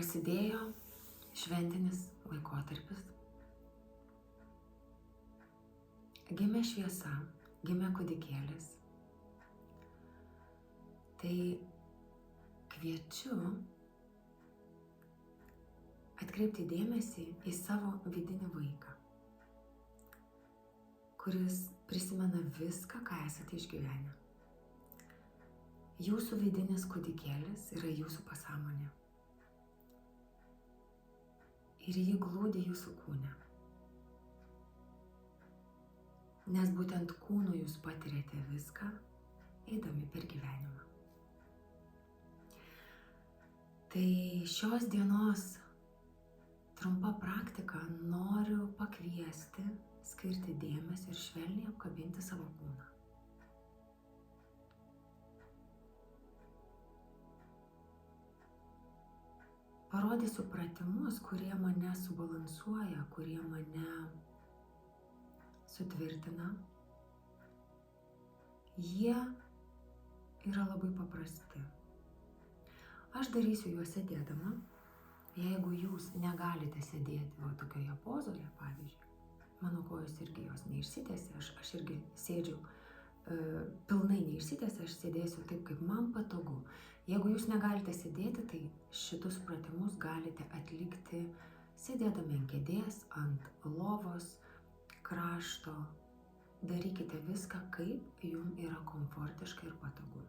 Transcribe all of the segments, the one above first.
prasidėjo šventinis laikotarpis. Gimė šviesa, gimė kūdikėlis. Tai kviečiu atkreipti dėmesį į savo vidinį vaiką, kuris prisimena viską, ką esate išgyvenę. Jūsų vidinis kūdikėlis yra jūsų pasąmonė. Ir ji glūdi jūsų kūne. Nes būtent kūnu jūs patiriate viską, eidami per gyvenimą. Tai šios dienos trumpa praktika noriu pakviesti, skirti dėmesį ir švelniai apkabinti savo kūną. Parodysiu pratimus, kurie mane subalansuoja, kurie mane sutvirtina. Jie yra labai paprasti. Aš darysiu juos sėdėdama. Jeigu jūs negalite sėdėti tokioje pozoje, pavyzdžiui, mano kojos irgi jos neišsitęsia, aš irgi sėdžiu pilnai neišsitęsia, aš sėdėsiu taip, kaip man patogu. Jeigu jūs negalite sėdėti, tai šitus pratimus galite atlikti sėdėdami ant kėdės, ant lovos, krašto. Darykite viską, kaip jums yra komfortiška ir patogu.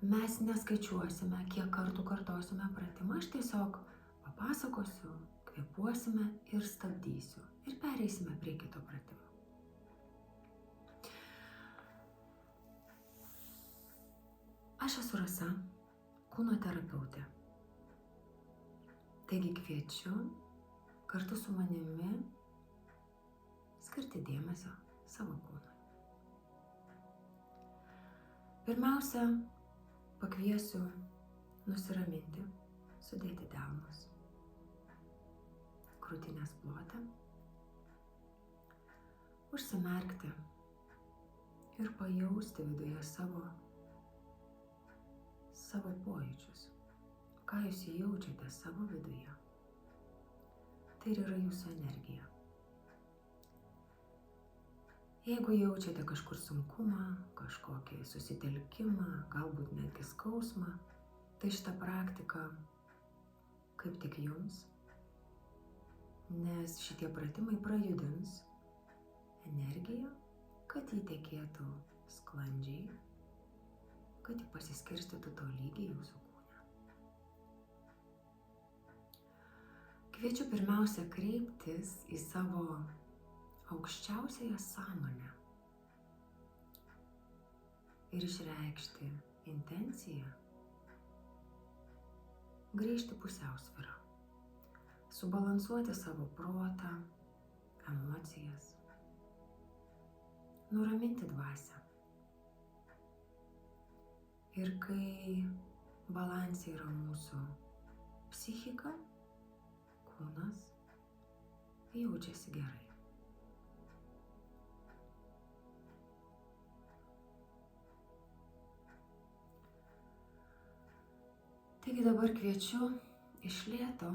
Mes neskaičiuosime, kiek kartų kartosime pratimą, aš tiesiog papasakosiu, kvėpuosime ir stabdysiu ir pereisime prie kito pratimo. Aš esu Rasa, kūno terapeutė. Taigi kviečiu kartu su manimi skirti dėmesio savo kūnui. Pirmiausia, pakviesiu nusiraminti, sudėti delnus, krūtinės plotą, užsimerkti ir pajausti viduje savo pojūčius, ką jūs jaučiate savo viduje. Tai ir yra jūsų energija. Jeigu jaučiate kažkur sunkumą, kažkokį susitelkimą, galbūt netgi skausmą, tai šitą praktiką kaip tik jums, nes šitie pratimai prajudins energiją, kad ji tekėtų sklandžiai, kad ji pasiskirstytų tolygiai jūsų kūne. Kviečiu pirmiausia kreiptis į savo aukščiausiąją sąmonę ir išreikšti intenciją grįžti pusiausvyrą, subalansuoti savo protą, emocijas, nuraminti dvasią. Ir kai balanse yra mūsų psichika, kūnas jaučiasi gerai. Taigi dabar kviečiu iš lėto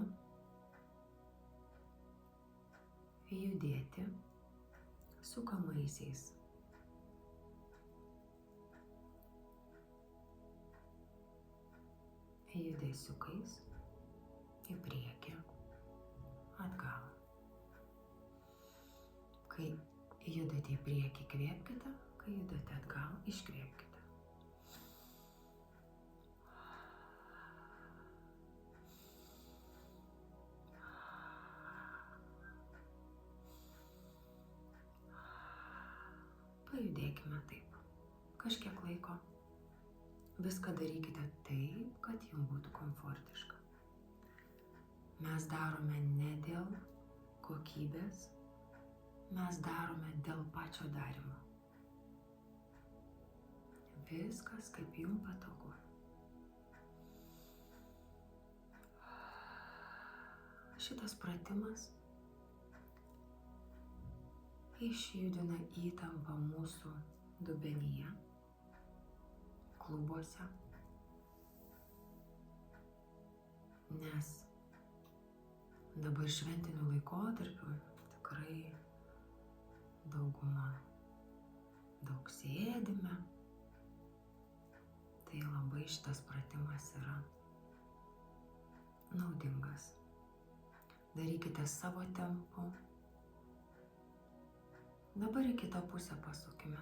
judėti sukamaisiais. Judesiukais į priekį, atgal. Kai judate į priekį, kvėpkite, kai judate atgal, iškvėpkite. Pajudėkime taip, kažkiek laiko. Viską darykite taip, kad jums būtų komfortiška. Mes darome ne dėl kokybės, mes darome dėl pačio darymo. Viskas kaip jums patogu. Šitas pratimas išjudina įtampą mūsų dubenyje, klubuose. nes dabar šventiniu laikotarpiu tikrai dauguma daug sėdime, tai labai šitas pratimas yra naudingas. Darykite savo tempu. Dabar į kitą pusę pasukime.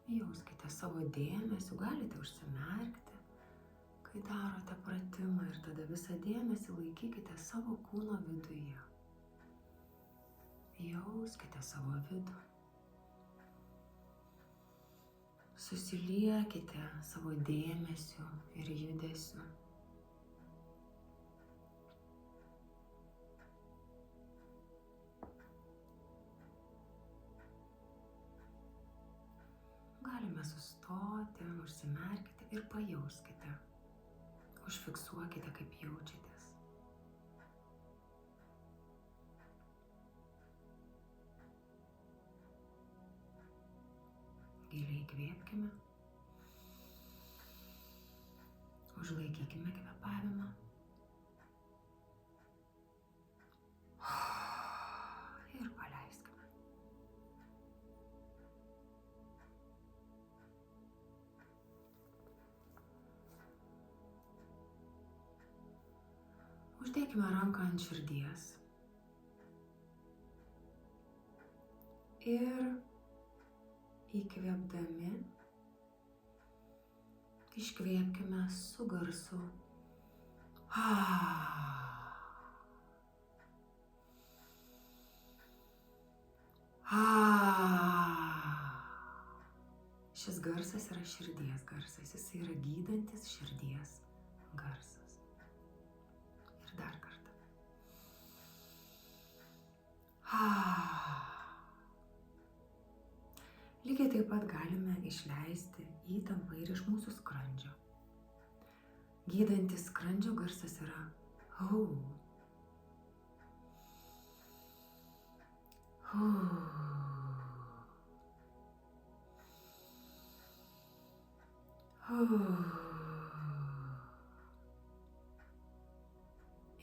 Jauskite savo dėmesiu, galite užsimerkti, kai darote pratimą ir tada visą dėmesį laikykite savo kūno viduje. Jauskite savo vidų. Susiliekite savo dėmesiu ir judesiu. Galime sustoti, užsimerkite ir pajauskite. Užfiksuokite, kaip jaučiatės. Giliai įkvėpkime. Užlaikykime kvėpavimą. Ir paleiskime. Uždėkime ranką ant širdies ir įkvėpdami iškvėpkime su garsu Šis garsas yra širdies garsas, jis yra gydantis širdies garsas. Ir dar kartą. Lygiai taip pat galime išleisti įtampą ir iš mūsų skrandžio. Gydantis skrandžio garsas yra hu. Hu. Hu.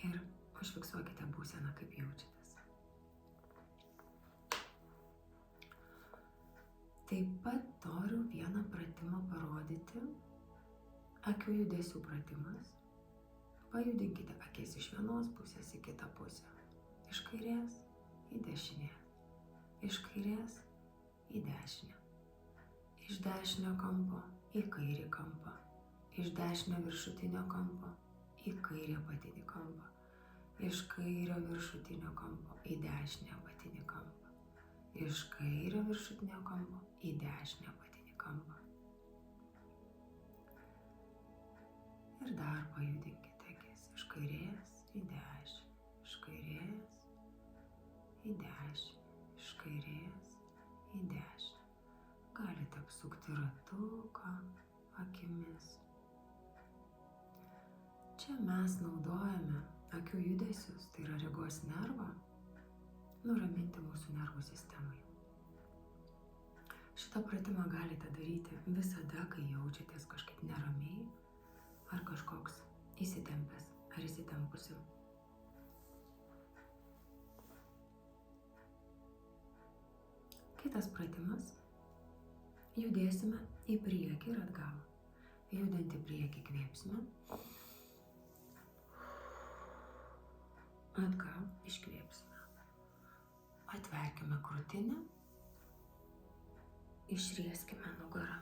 Ir užfiksuokite būseną, kaip jaučiatės. Taip pat noriu vieną pratimą parodyti. Akių judesių pratimas. Pajudinkite akis iš vienos pusės į kitą pusę. Iš kairės į dešinę. Iš kairės į dešinę. Iš dešinio kampo į kairį kampą. Iš dešinio viršutinio kampo į kairį apatinį kampą. Iš kairio viršutinio kampo į dešinę apatinį kampą. Iš kairio viršutinio kampo į dešinę apatinį kampą. Ir dar pajudinkite akis iš kairės į dešinę, iš kairės į dešinę, iš kairės į dešinę. Galite apsukti ratuką akimis. Čia mes naudojame akių judesius, tai yra regos nervą, nuraminti mūsų nervų sistemai. Šitą pratimą galite daryti visada, kai jaučiatės kažkaip neramiai ar kažkoks įsitempęs ar įsitempusi. Kitas pratimas. Judėsime į priekį ir atgal. Judant į priekį kvėpsime. Atgal iškvėpsime. Atverkime krūtinę. Išrieskime nugarą.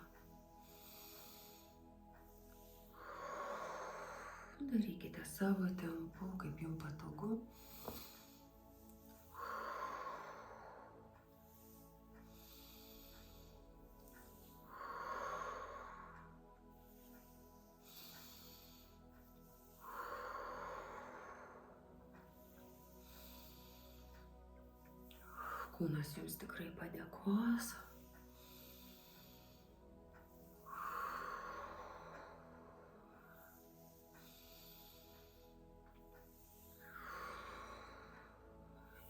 Darykite savo tempu, kaip jums patogu. Kūnas jums tikrai padėkos.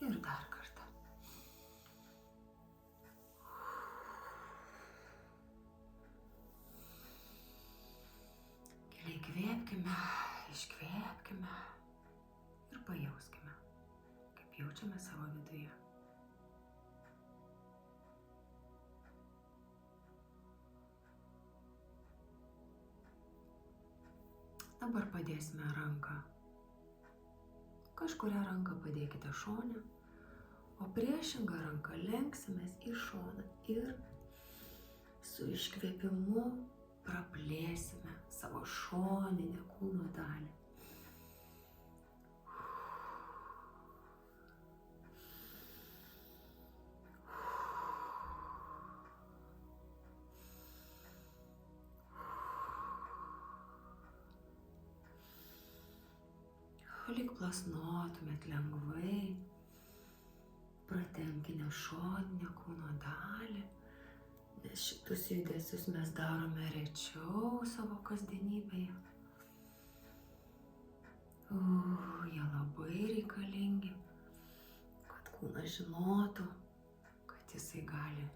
Ir dar kartą. Giliai įkvėpkime, iškvėpkime ir pajauskime, kaip jaučiame savo viduje. Dabar padėsime ranką. Kažkurią ranką padėkite šone, o priešingą ranką lenksimės į šoną ir su iškvėpimu praplėsime savo šoninę kūno dalį. Lyg plasnotumėt lengvai, pratempkite šoninę kūno dalį, nes šitus judesius mes darome rečiau savo kasdienybėje. Jie labai reikalingi, kad kūnas žinotų, kad jisai gali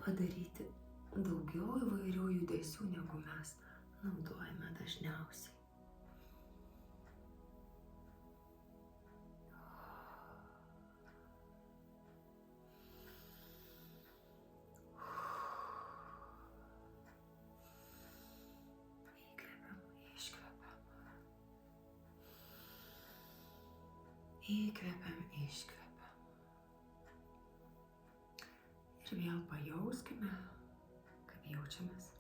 padaryti daugiau įvairių judesių, negu mes naudojame dažniausiai. Įkvepiam, iškvepiam. Ir vėl pajauskime, kaip jaučiamės.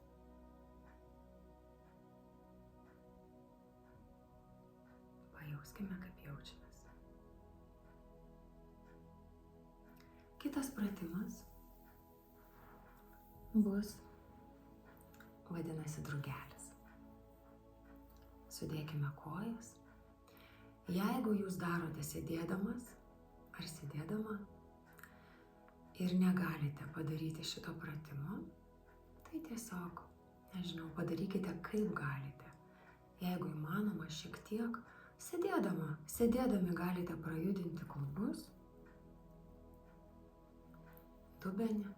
Pajauskime, kaip jaučiamės. Kitas pratimas bus, vadinasi, drugelis. Sudėkime kojas. Jeigu jūs darote sėdėdamas ar sėdėdama ir negalite padaryti šito pratimo, tai tiesiog, padarykite kaip galite. Jeigu įmanoma, šiek tiek sėdėdami galite prajudinti klubus, dubenį,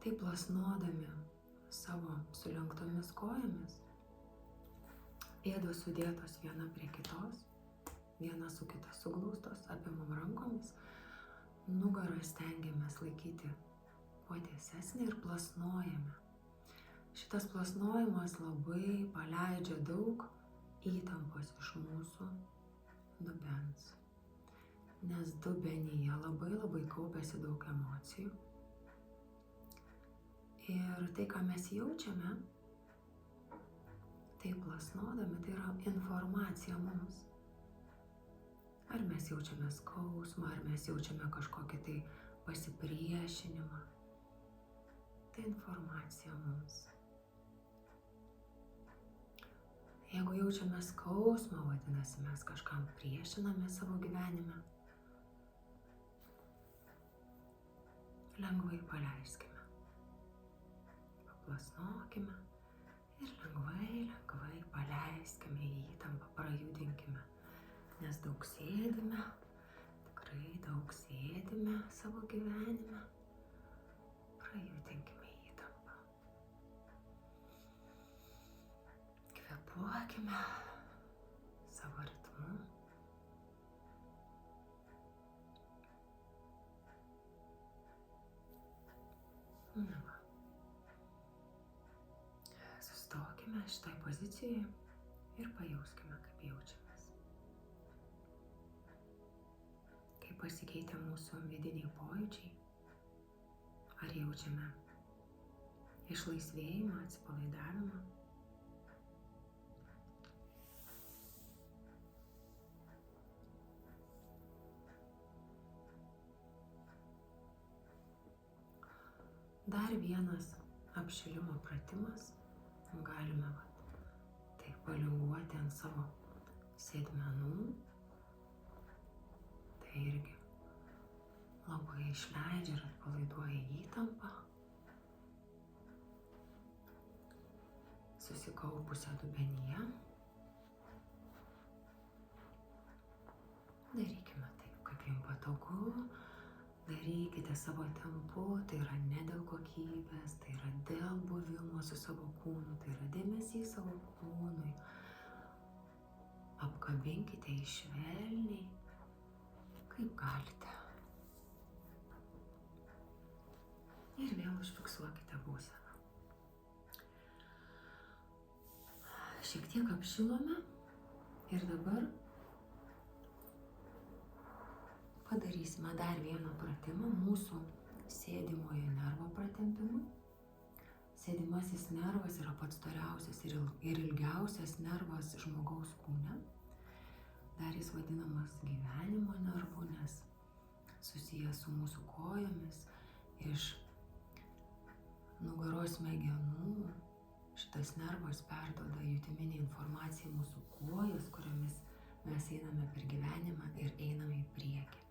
taip plasnodami savo sulenktomis kojomis. Pėdos sudėtos viena prie kitos, viena su kita suglaustos, abiem rankomis. Nugarą stengiamės laikyti kuo tiesesnį ir plasnojame. Šitas plasnojimas labai paleidžia daug įtampos iš mūsų dubens. Nes dubenyje labai kaupiasi daug emocijų. Ir tai, ką mes jaučiame, tai plasnodami, tai yra informacija mums. Ar mes jaučiame skausmą, ar mes jaučiame kažkokį tai pasipriešinimą. Tai informacija mums. Jeigu jaučiame skausmą, vadinasi, mes kažkam priešiname savo gyvenime. Lengvai paleiskime. Paplasnokime. Ir lengvai paleiskime įtampą, prajudinkime, nes daug sėdime, tikrai daug sėdime savo gyvenime, prajudinkime įtampą. Kvėpuokime savo ritmu. Na va. Sustokime šitoj pozicijoje ir pajauskime, kaip jaučiamės. Kaip pasikeitė mūsų vidiniai pojūčiai. Ar jaučiame išlaisvėjimą, atsipalaidavimą. Dar vienas apšilimo pratimas. Galime taip palinguoti ant savo sėdmenų. Tai irgi labai išleidžia ir atpalaiduoja įtampą. Susikaupusią dubenyje. Darykime taip, kaip jums patogu. Darykite savo tempu, tai yra ne dėl kokybės, tai yra dėl buvimo su savo kūnu, tai yra dėmesys savo kūnui. Apkabinkite jį švelniai, kaip galite. Ir vėl užfiksuokite būseną. Šiek tiek apšilome ir dabar padarysime dar vieną pratimą mūsų sėdimojo nervo pratempimui. Sėdimasis nervas yra pats storiausias ir ilgiausias nervas žmogaus kūne. Dar jis vadinamas gyvenimo nervu, nes susijęs su mūsų kojomis. Iš nugaros smegenų šitas nervas perduoda jutiminę informaciją į mūsų kojas, kuriomis mes einame per gyvenimą ir einame į priekį.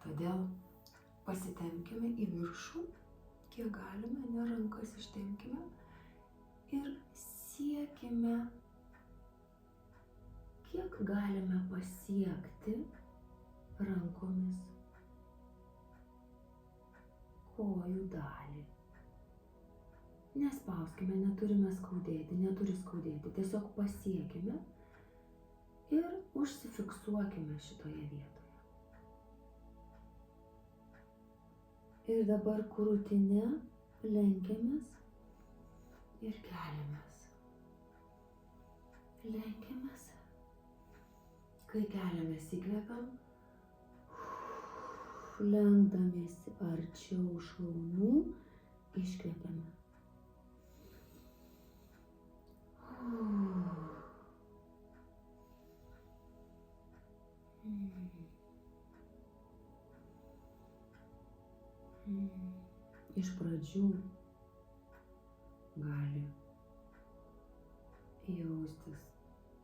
Todėl pasitempkime į viršų, kiek galime, ne rankas ištempkime ir siekime, kiek galime pasiekti rankomis kojų dalį. Nespauskime, neturime skaudėti, neturi skaudėti, tiesiog pasiekime ir užsifiksuokime šitoje vietoje. Ir dabar krūtine lenkiamės ir keliamės. Lenkiamės. Kai keliamės, įkvepiam, lenkdamiesi arčiau šlaunų, iškvepiame. Iš pradžių gali jaustis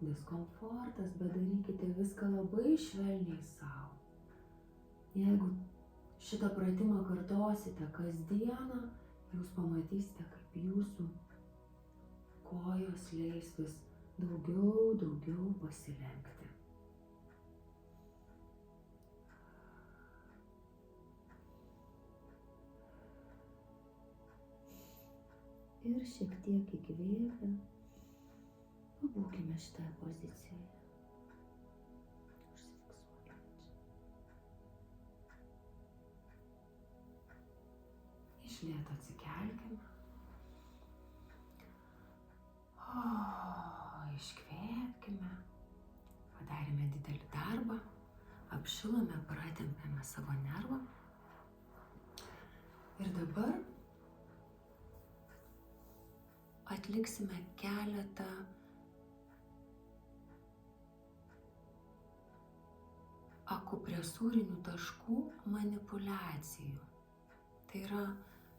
diskomfortas, bet darykite viską labai švelniai sau. Jeigu šitą pratimą kartosite kasdieną, jūs pamatysite, kaip jūsų kojos leis vis daugiau pasilenkti. Ir šiek tiek įkvėpę, pabūkime šitoje pozicijoje. Užsifiksuokime čia. Iš lėto atsikelkime. Iškvėpkime. Padarėme didelį darbą. Apšilome, pratempėme savo nervą. Ir dabar atliksime keletą akupresūrinių taškų manipuliacijų. Tai yra,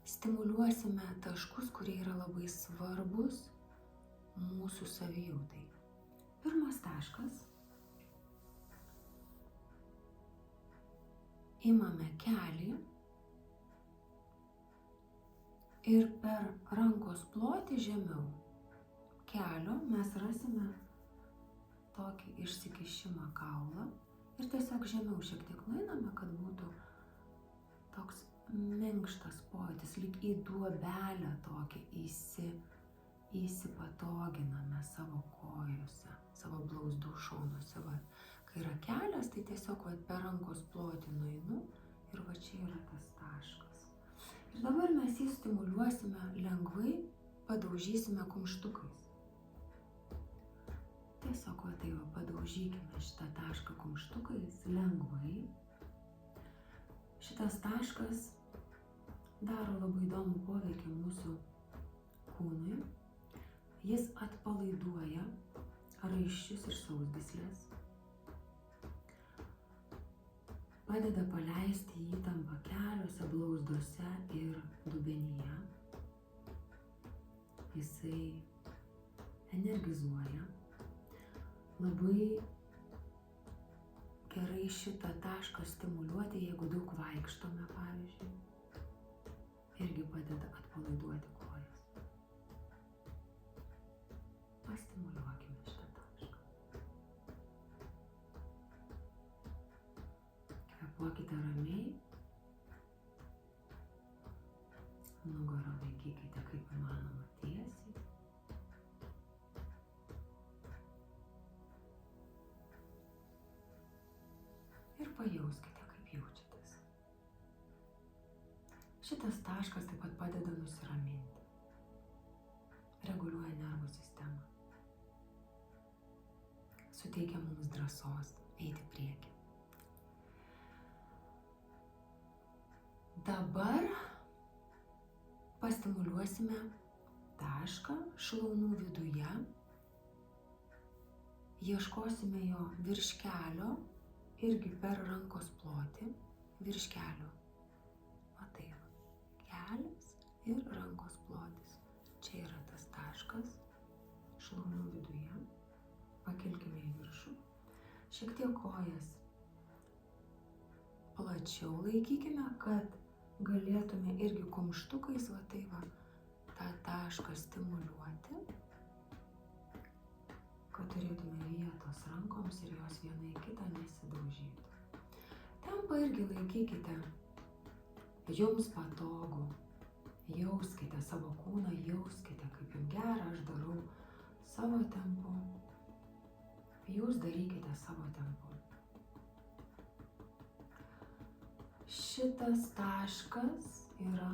stimuliuosime taškus, kurie yra labai svarbus mūsų savijautai. Pirmas taškas. Imame kelį ir per rankos plotį žemiau kelio mes rasime tokį išsikišimą kaulą ir tiesiog žemiau šiek tiek nueiname, kad būtų toks minkštas pojūtis, lyg į duobelę tokį įsipatoginame savo kojose, savo blauzdų šonuose. Kai yra kelias, tai tiesiog per rankos plotį nueinu ir va čia yra tas taškas. Ir dabar mes jį stimuliuosime lengvai, padaužysime kumštukais. Tiesiog padaužykime šitą tašką kumštukais lengvai. Šitas taškas daro labai įdomų poveikį mūsų kūnui. Jis atpalaiduoja raiščius ir sausgyslės. Padeda paleisti įtampą keliuose, blauzdose ir dubenyje. Jisai energizuoja. Labai gerai šitą tašką stimuliuoti, jeigu daug vaikštome, pavyzdžiui. Irgi padeda atpalaiduoti kojas. Pastimuliuokime šitą tašką. Kvėpuokite ramiai. Nugarą laikykite kaip įmanoma tiesiai. Ir pajauskite, kaip jaučiatės. Šitas taškas taip pat padeda nusiraminti. Reguliuoja nervų sistemą. Suteikia mums drąsos eiti prieki. Dabar pastimuliuosime tašką šlaunų viduje. Ieškosime jo virš kelio, irgi per rankos plotį, virš kelio. O tai va, kelias ir rankos plotis. Čia yra tas taškas šlaunų viduje. Pakilkime į viršų. Šiek tiek kojas plačiau laikykime, kad galėtume irgi kumštukais, va tai va, tą tašką stimuliuoti, kad turėtume vietos rankoms ir jos viena į kitą nesidaužytų. Tempą irgi laikykite jums patogu. Jauskite savo kūną, jauskite, kaip jums gera, aš darau savo tempu. Jūs darykite savo tempu. Šitas taškas yra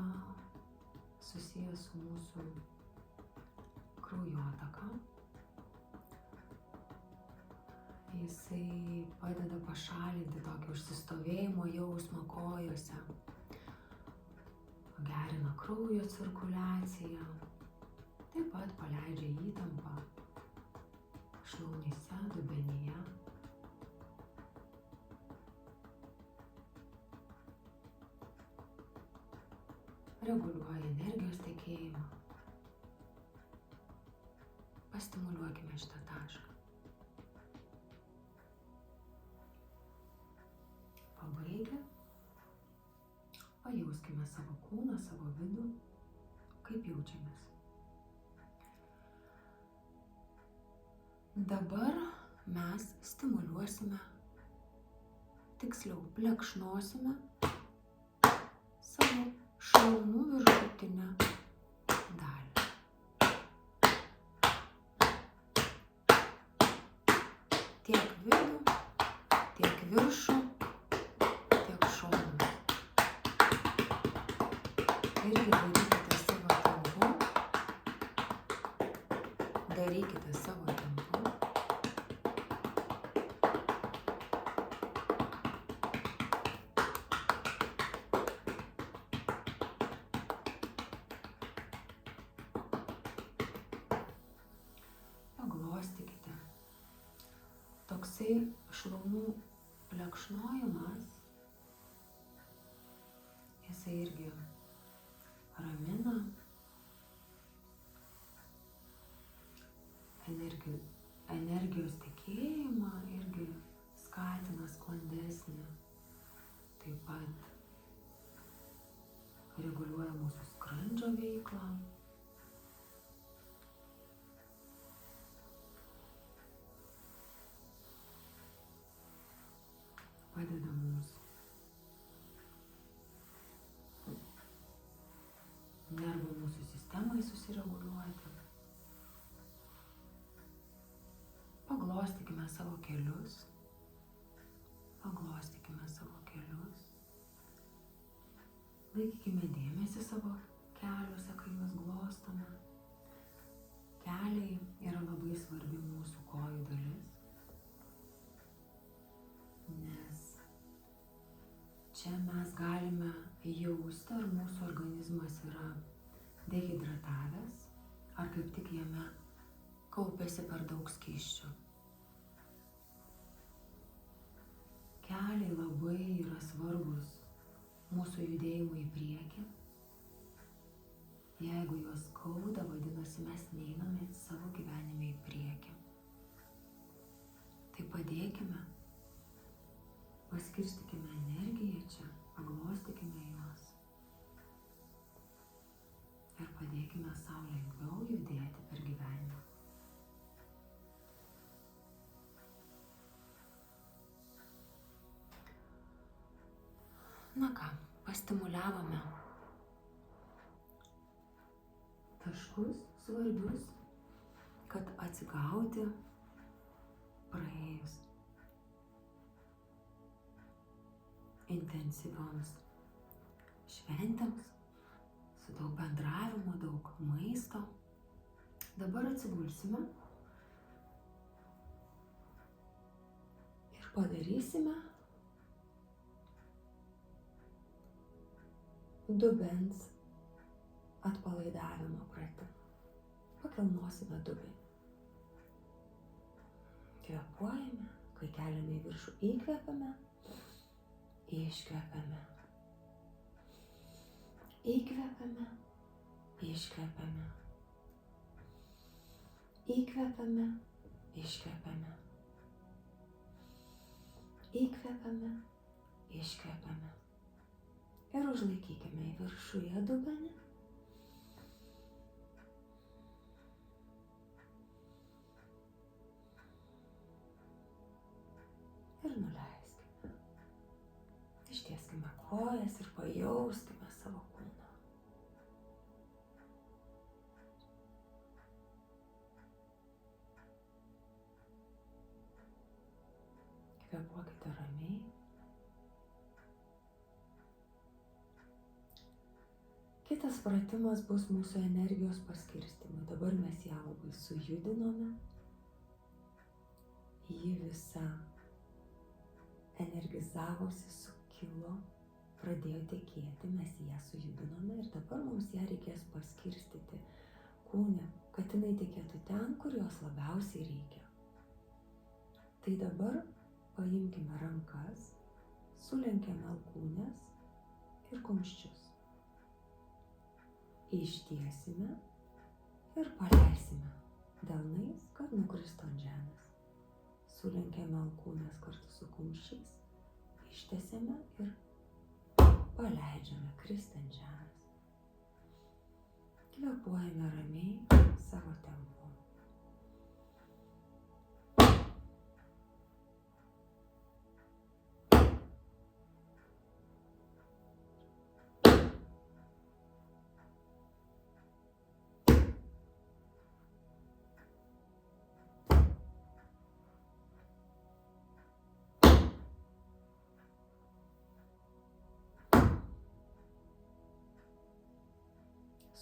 susijęs su mūsų kraujotaka. Jisai padeda pašalinti tokį užsistovėjimo jausmą kojose. Gerina kraujo cirkuliaciją. Taip pat paleidžia įtampą šlaunyse, dubenyje. Reguliuoja energijos tekėjimą. Pastimuliuokime šitą tašką. Pabaigę, pajauskime savo kūną, savo vidų, kaip jaučiamės. Dabar mes stimuliuosime, tiksliau plekšnosime savo šlaunų viršutinę dalį. Tiek vidų, tiek viršų, tiek šonus. Irgi darykite savo tempu. Darykite savo tempu. Paglostykite. Toksai šlaunų plekšnojimas, jisai irgi ramina, energijos tekėjimą, irgi skatina sklandesnį, taip pat reguliuoja mūsų skrandžio veiklą. Padeda mums nervų mūsų sistemai susireguliuoti. Paglostykime savo kelius. Paglostykime savo kelius. Laikykime dėmesį savo keliuose, kai juos glostome. Keliai yra labai svarbi mūsų kojų dalis. Nes čia mes galime jausti, ar mūsų organizmas yra dehidratavęs, ar kaip tik jame kaupiasi per daug skysčių. Keliai labai yra svarbus mūsų judėjimui į priekį. Jeigu juos skauda, vadinasi, mes neiname savo gyvenime į priekį. Tai padėkime. Paskirstykime energiją čia, paglostykime juos ir padėkime sau lengviau judėti per gyvenimą. Na ką, pastimuliavome taškus svarbius, kad atsigauti praėjus intensyvioms šventėms, su daug bendravimo, daug maisto. Dabar atsigulsime ir padarysime dubens atpalaidavimo pratimą. Pakelnosime dubenį. Kvėpuojame, kai keliame į viršų, įkvepiame, iškvepiame. Įkvepiame, iškvepiame. Įkvepiame, iškvepiame. Įkvepiame, iškvepiame. Ir užlaikykime į viršuje dubenį. Ir nuleiskime. Ištieskime kojas ir pajauskime savo kūną. Kvėpuokite ramiai. Kitas pratimas bus mūsų energijos paskirstymui. Dabar mes ją labai sujudinome. Ji visa energizavosi, sukilo, pradėjo tekėti, mes ją sujudinome ir dabar mums ją reikės paskirstyti kūne, kad jinai tekėtų ten, kur jos labiausiai reikia. Tai dabar paimkime rankas, sulenkėme alkūnes ir kumščius. Ištiesime ir paleisime delnais, kad nukristų ant žemės. Sulenkėme alkūnes kartu su kumščiais, ištiesiame ir paleidžiame kristi ant žemės. Kvėpuojame ramiai savo tempu.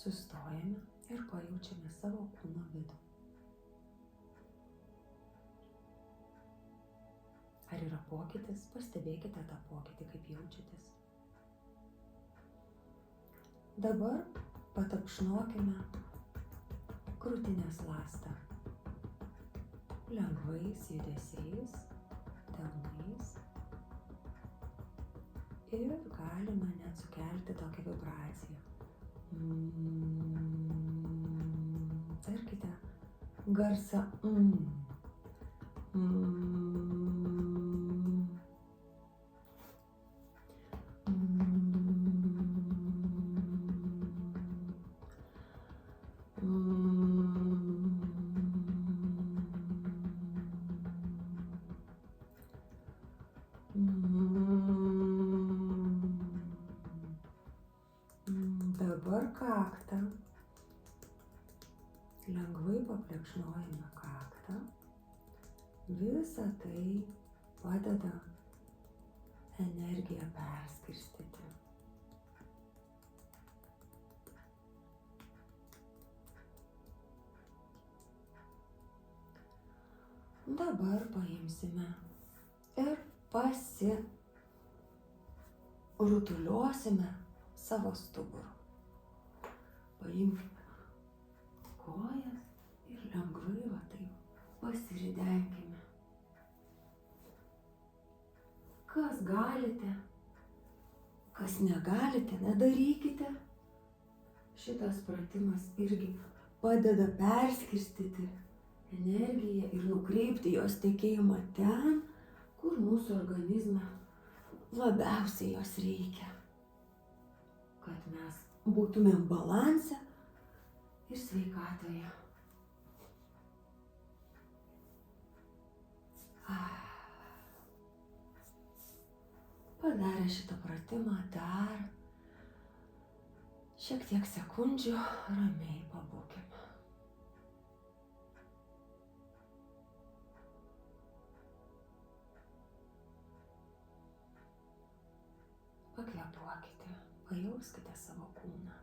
Sustojame ir pajaučiame savo kūno vidų. Ar yra pokytis? Pastebėkite tą pokytį, kaip jaučiatės. Dabar patapšnokime krūtinės ląstą. Lengvais judesiais, delnais. Ir galima net sukelti tokią vibraciją. Tarkite garsą Dabar kaktą. Lengvai paplekšnojame kaktą. Visa tai padeda energiją perskirstyti. Dabar paimsime ir rutuliuosime savo stuburą. Paimkime kojas ir lengvai va taip pasiridenkime. Kas galite, kas negalite, nedarykite. Šitas pratimas irgi padeda perskirstyti energiją ir nukreipti jos tekėjimą ten, kur mūsų organizme labiausiai jos reikia. Kad mes būtumėm balanse ir sveikatoje. padarę šitą pratimą dar šiek tiek sekundžių ramiai pabūkime. Pakvėpuokite, pajauskite savo kūną.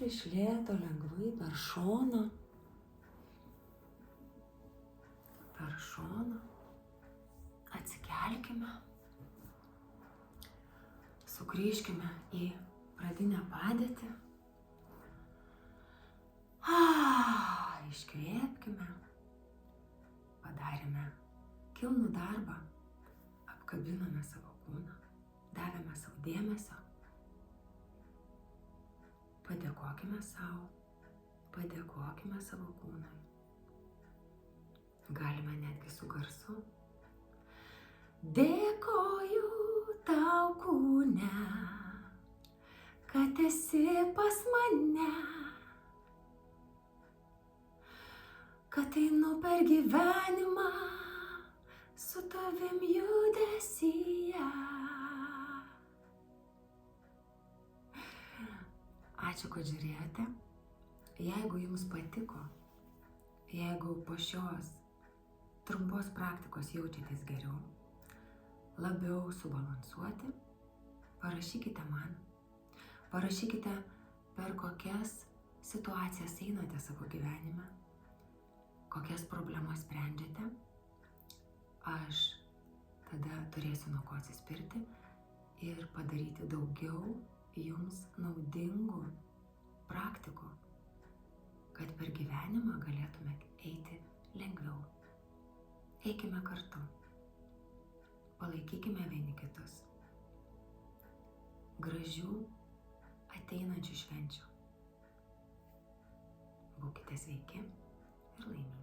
Ir iš lėto lengvai per šoną atsikelkime, sugrįžkime į pradinę padėtį, iškvėpkime, padarėme kilnų darbą, apkabinome savo kūną, davėme savo dėmesio, padėkokime savo kūnui. Galime netgi su garsu. Dėkoju tau kūne, kad esi pas mane, kad einu per gyvenimą su tavim judesyje. Ačiū, kad žiūrėjote. Jeigu jums patiko, jeigu po šios trumpos praktikos jaučiatės geriau, labiau subalansuoti, parašykite man. Parašykite, per kokias situacijas einate savo gyvenime, kokias problemas sprendžiate. Aš tada turėsiu nuo ko atsispirti ir padaryti daugiau jums naudingų praktikų, kad per gyvenimą galėtumėt eiti lengviau. Eikime kartu, palaikykime vieni kitus. Gražių ateinančių švenčių. Būkite sveiki ir laimingi.